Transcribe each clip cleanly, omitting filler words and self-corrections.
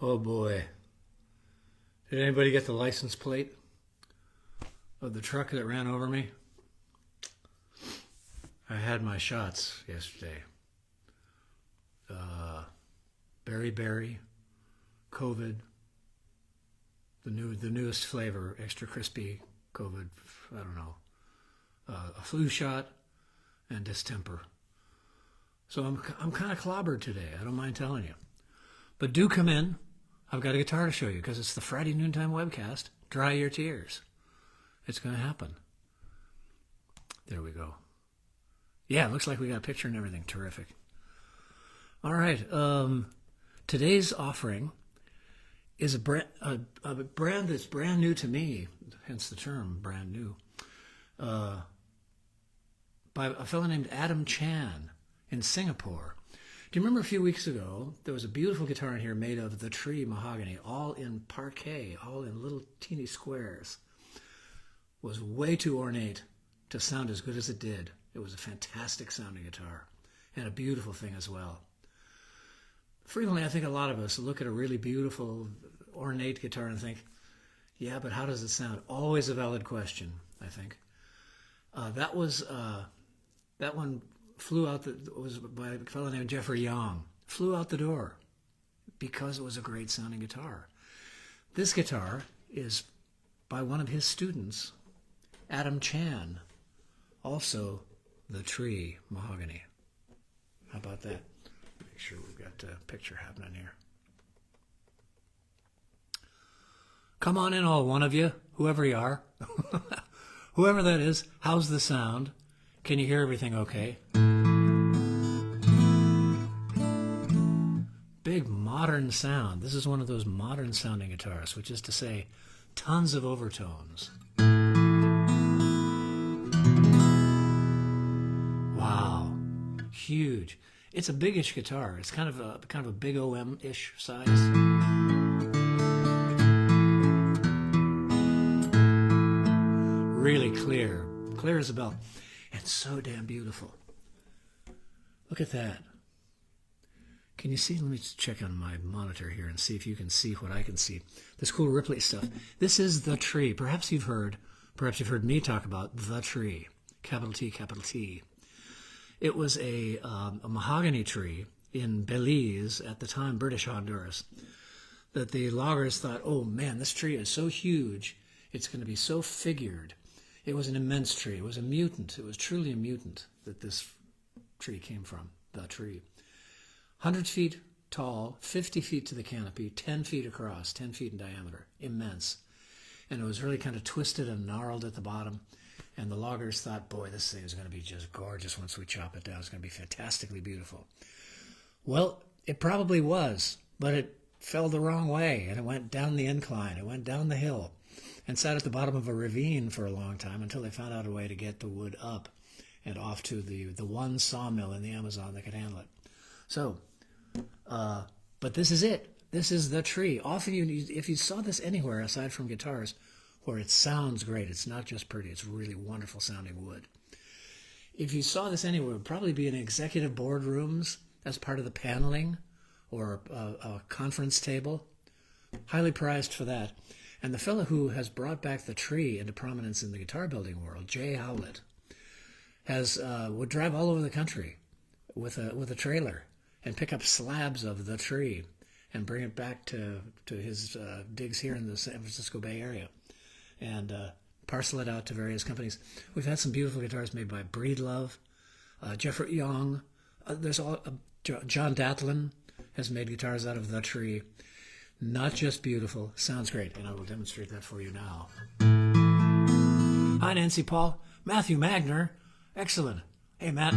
Oh boy. Did anybody get the license plate of the truck that ran over me? I had my shots yesterday. Berry, COVID, the newest flavor, extra crispy COVID, I don't know, a flu shot, and distemper. So I'm kind of clobbered today, I don't mind telling you. But do come in. I've got a guitar to show you because it's the Friday Noontime webcast. Dry your tears. It's going to happen. There we go. Yeah, it looks like we got a picture and everything. Terrific. All right. Today's offering is a brand that's brand new to me, hence the term brand new, by a fellow named Adam Chan in Singapore. Do you remember a few weeks ago, there was a beautiful guitar in here made of the tree mahogany, all in parquet, all in little teeny squares. It was way too ornate to sound as good as it did. It was a fantastic sounding guitar and a beautiful thing as well. Frequently, I think a lot of us look at a really beautiful, ornate guitar and think, yeah, but how does it sound? Always a valid question, I think. That one flew out, was by a fellow named Jeffrey Young. Flew out the door because it was a great sounding guitar. This guitar is by one of his students, Adam Chan, also the tree mahogany. How about that? Make sure we've got a picture happening here. Come on in, all one of you, whoever you are. Whoever that is, how's the sound? Can you hear everything okay? Big modern sound. This is one of those modern sounding guitars, which is to say, tons of overtones. Wow, huge. It's a biggish guitar. It's kind of a big OM-ish size. Really clear as a bell, and so damn beautiful. Look at that. Can you see? Let me check on my monitor here and see if you can see what I can see. This cool Ripley stuff. This is the tree. Perhaps you've heard me talk about the tree. Capital T, capital T. It was a mahogany tree in Belize, at the time British Honduras, that the loggers thought, oh man, this tree is so huge, it's going to be so figured. It was an immense tree. It was a mutant. It was truly a mutant that this tree came from, the tree. 100 feet tall, 50 feet to the canopy, 10 feet across, 10 feet in diameter. Immense. And it was really kind of twisted and gnarled at the bottom. And the loggers thought, boy, this thing is going to be just gorgeous once we chop it down. It's going to be fantastically beautiful. Well, it probably was, but it fell the wrong way, and it went down the incline. It went down the hill and sat at the bottom of a ravine for a long time until they found out a way to get the wood up and off to the one sawmill in the Amazon that could handle it. So, but this is it. This is the tree. Often, if you saw this anywhere aside from guitars, where it sounds great. It's not just pretty. It's really wonderful sounding wood. If you saw this anywhere, it would probably be in executive boardrooms as part of the paneling or a conference table. Highly prized for that. And the fellow who has brought back the tree into prominence in the guitar building world, Jay Howlett, would drive all over the country with a trailer and pick up slabs of the tree and bring it back to his digs here in the San Francisco Bay Area, and parcel it out to various companies. We've had some beautiful guitars made by Breedlove, Jeffrey Young. John Datlin has made guitars out of the tree. Not just beautiful, sounds great, and I will demonstrate that for you now. Hi, Nancy Paul. Matthew Magner. Excellent. Hey, Matt.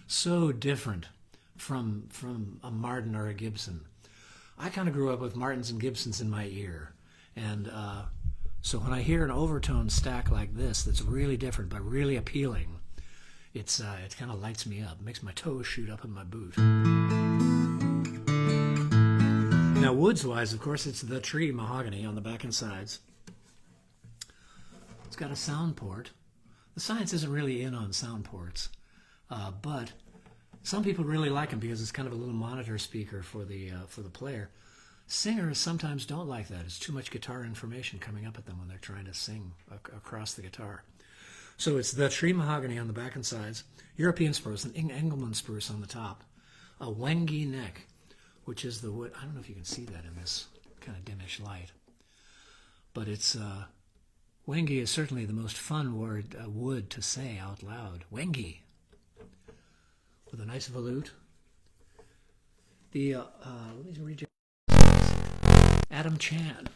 So different from a Martin or a Gibson. I kind of grew up with Martins and Gibsons in my ear, and so when I hear an overtone stack like this that's really different but really appealing, it kind of lights me up, makes my toes shoot up in my boot. Now, woods-wise, of course, it's the tree mahogany on the back and sides. It's got a sound port. The science isn't really in on sound ports, but some people really like them because it's kind of a little monitor speaker for the player. Singers sometimes don't like that. It's too much guitar information coming up at them when they're trying to sing across the guitar. So it's the tree mahogany on the back and sides, European spruce, an Engelmann spruce on the top, a Wenge neck, which is the wood. I don't know if you can see that in this kind of dimish light, but it's Wenge is certainly the most fun wood to say out loud. Wenge, with a nice volute. Let me read you. Adam Chan.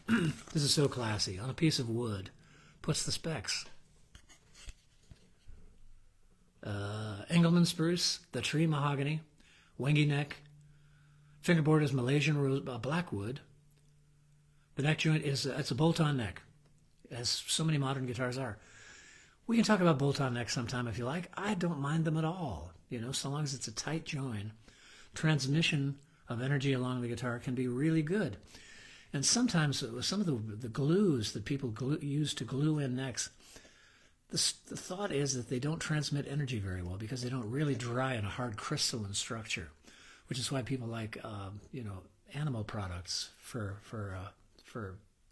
This is so classy. On a piece of wood, puts the specs. Engelmann spruce, the tree mahogany, Wenge neck. Fingerboard is Malaysian blackwood. The neck joint is it's a bolt-on neck, as so many modern guitars are. We can talk about bolt-on necks sometime if you like. I don't mind them at all. You know, so long as it's a tight join. Transmission of energy along the guitar can be really good. And sometimes some of the glues that people use to glue in necks, the thought is that they don't transmit energy very well because they don't really dry in a hard crystalline structure, which is why people like animal products for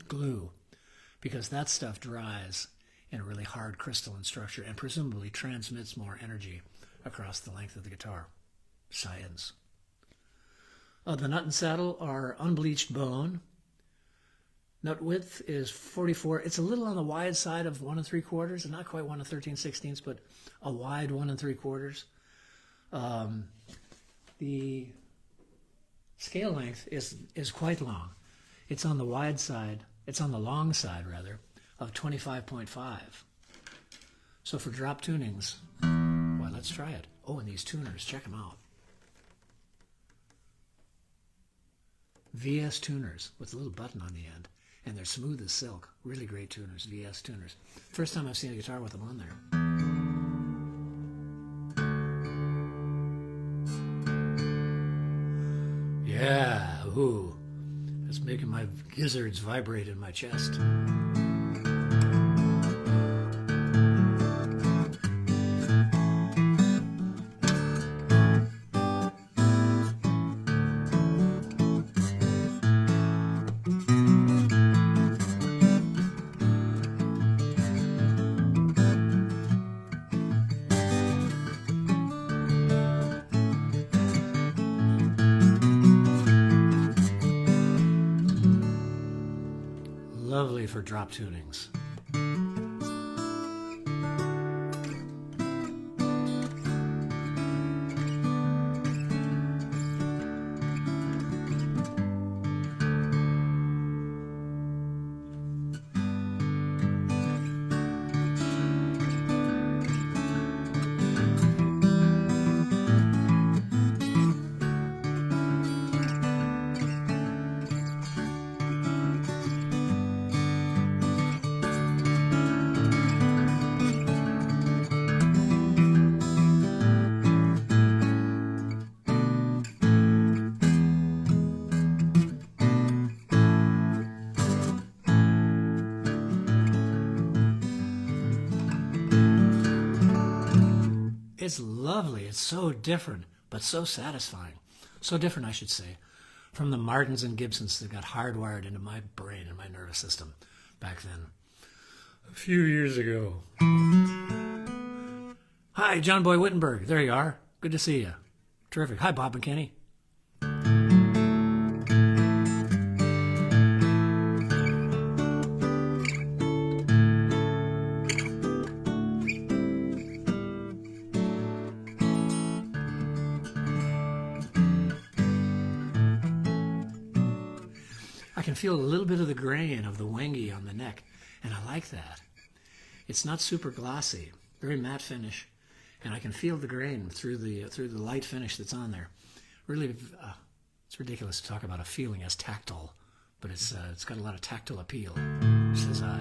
glue, because that stuff dries in a really hard crystalline structure and presumably transmits more energy across the length of the guitar. Science. The nut and saddle are unbleached bone. Nut width is 44. It's a little on the wide side of 1 3/4, and not quite 1 13/16, but a wide 1 3/4. The scale length is quite long. It's on the wide side. It's on the long side rather of 25.5. So for drop tunings, well, let's try it. Oh, and these tuners, check them out. VS tuners with a little button on the end. And they're smooth as silk. Really great tuners, VS tuners. First time I've seen a guitar with them on there. Yeah, ooh. That's making my gizzards vibrate in my chest. Lovely for drop tunings. It's lovely. It's so different, but so satisfying. So different, I should say, from the Martins and Gibsons that got hardwired into my brain and my nervous system back then. A few years ago. Hi, John Boy Wittenberg. There you are. Good to see you. Terrific. Hi, Bob and Kenny. I can feel a little bit of the grain of the Wenge on the neck, and I like that. It's not super glossy, very matte finish, and I can feel the grain through the light finish that's on there. Really, it's ridiculous to talk about a feeling as tactile, but it's got a lot of tactile appeal, says I.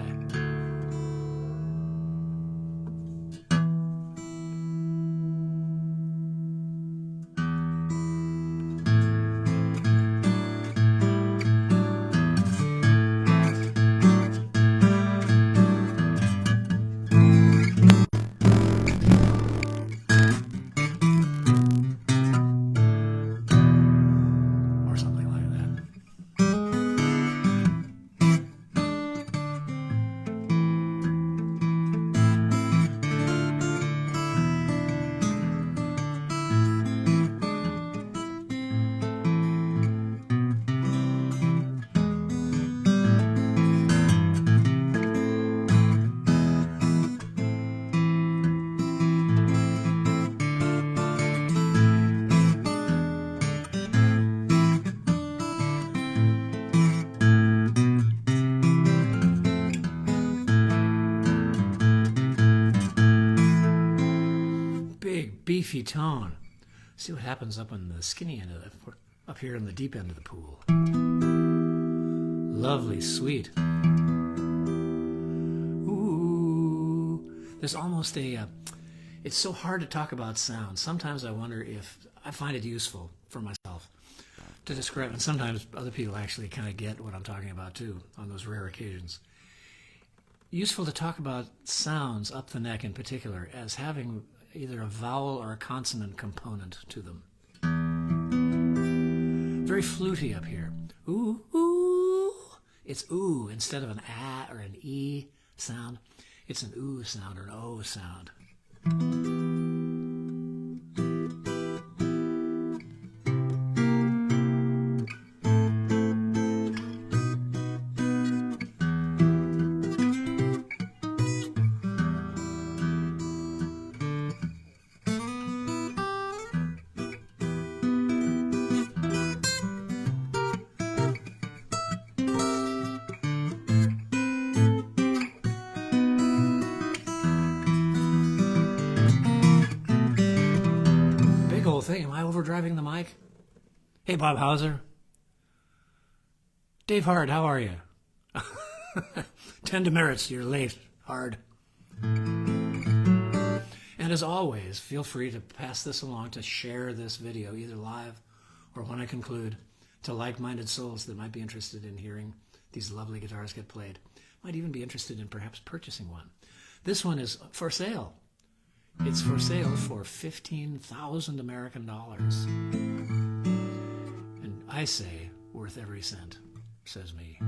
beefy tone. See what happens up on the skinny end of it, up here in the deep end of the pool. Lovely, sweet. Ooh, there's almost a, it's so hard to talk about sound. Sometimes I wonder if, I find it useful for myself to describe, and sometimes other people actually kind of get what I'm talking about too, on those rare occasions. Useful to talk about sounds up the neck in particular as having either a vowel or a consonant component to them. Very fluty up here. Ooh, ooh. It's ooh instead of an ah or an e sound. It's an ooh sound or an o sound. Thing. Am I overdriving the mic? Hey, Bob Hauser. Dave Hard, how are you? 10 demerits, you're late, Hard. And as always, feel free to pass this along, to share this video, either live or when I conclude, to like-minded souls that might be interested in hearing these lovely guitars get played. Might even be interested in perhaps purchasing one. This one is for sale. It's for sale for 15,000 American dollars. And I say, worth every cent, says me.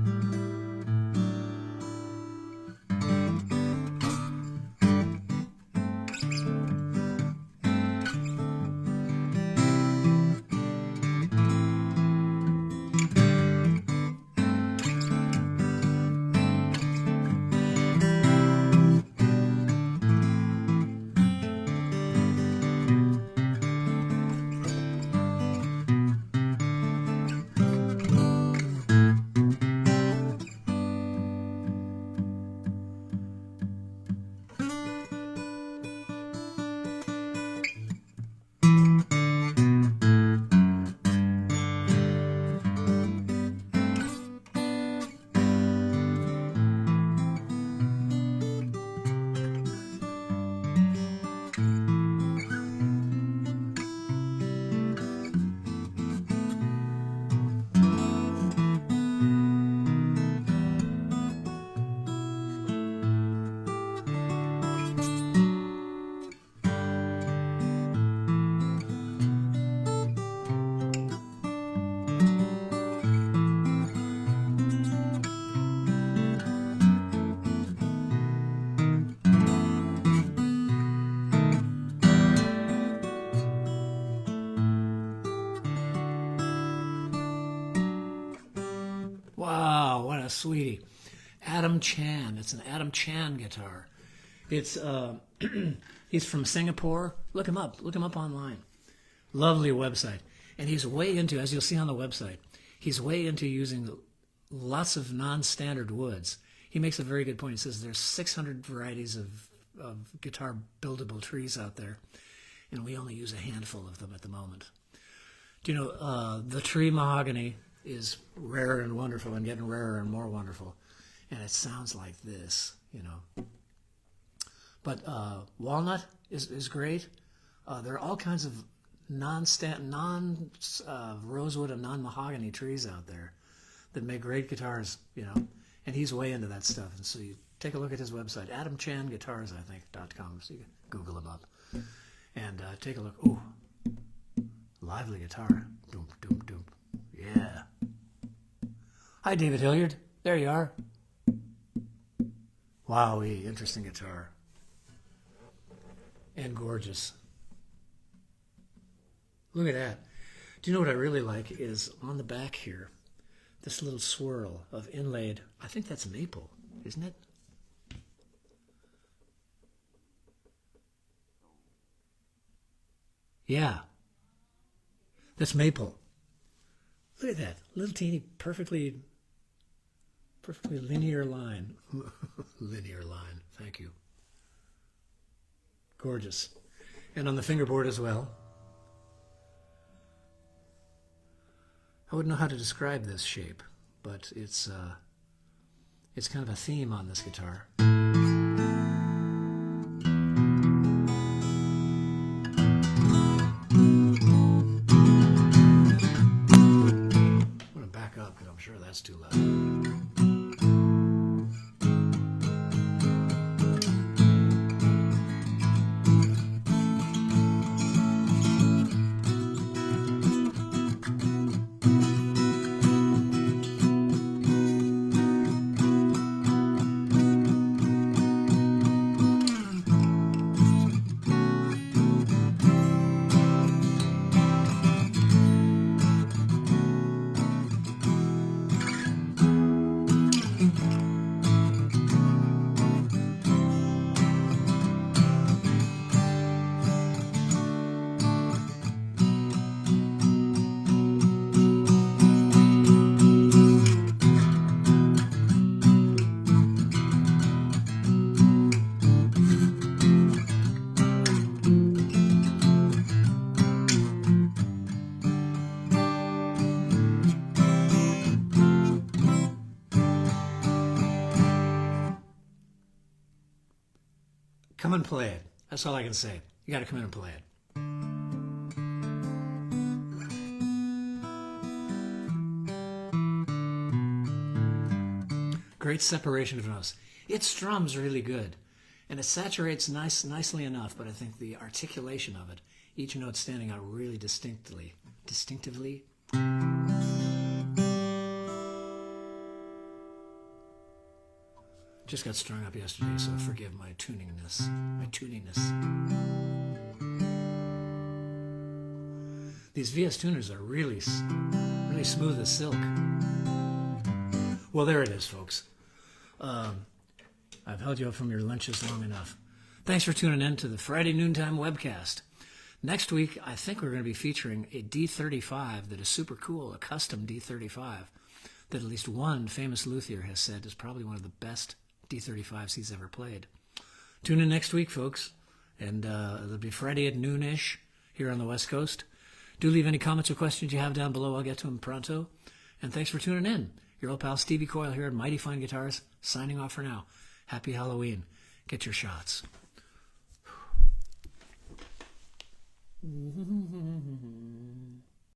Wow, what a sweetie. Adam Chan. It's an Adam Chan guitar. It's he's from Singapore. Look him up. Look him up online. Lovely website. And he's way into, as you'll see on the website, he's way into using lots of non-standard woods. He makes a very good point. He says there's 600 varieties of guitar buildable trees out there, and we only use a handful of them at the moment. Do you know, the tree mahogany is rare and wonderful and getting rarer and more wonderful. And it sounds like this, you know. But walnut is great. There are all kinds of non-rosewood and non-mahogany trees out there that make great guitars, you know. And he's way into that stuff. And so you take a look at his website, AdamChanGuitars, I think, .com. So you can Google him up. And take a look. Ooh, lively guitar. Doom, doom, doom. Yeah. Hi, David Hilliard. There you are. Wowee, interesting guitar. And gorgeous. Look at that. Do you know what I really like is on the back here, this little swirl of inlaid, I think that's maple, isn't it? Yeah. That's maple. Look at that. Little teeny, perfectly linear line. Linear line. Thank you. Gorgeous. and on the fingerboard as well. I wouldn't know how to describe this shape, but it's kind of a theme on this guitar. I'm going to back up because I'm sure that's too loud. Come and play it. That's all I can say. You got to come in and play it. Great separation of notes. It strums really good, and it saturates nicely enough, but I think the articulation of it, each note standing out really distinctively. Just got strung up yesterday, so forgive my tuniness. These VS tuners are really smooth as silk. Well, there it is, folks. I've held you up from your lunches long enough. Thanks for tuning in to the Friday Noontime webcast. Next week, I think we're going to be featuring a D35 that is super cool, a custom D35 that at least one famous luthier has said is probably one of the best D35s he's ever played. Tune in next week, folks, and it'll be Friday at noonish here on the West Coast. Do leave any comments or questions you have down below. I'll get to them pronto. And thanks for tuning in. Your old pal Stevie Coyle here at Mighty Fine Guitars, signing off for now. Happy Halloween. Get your shots.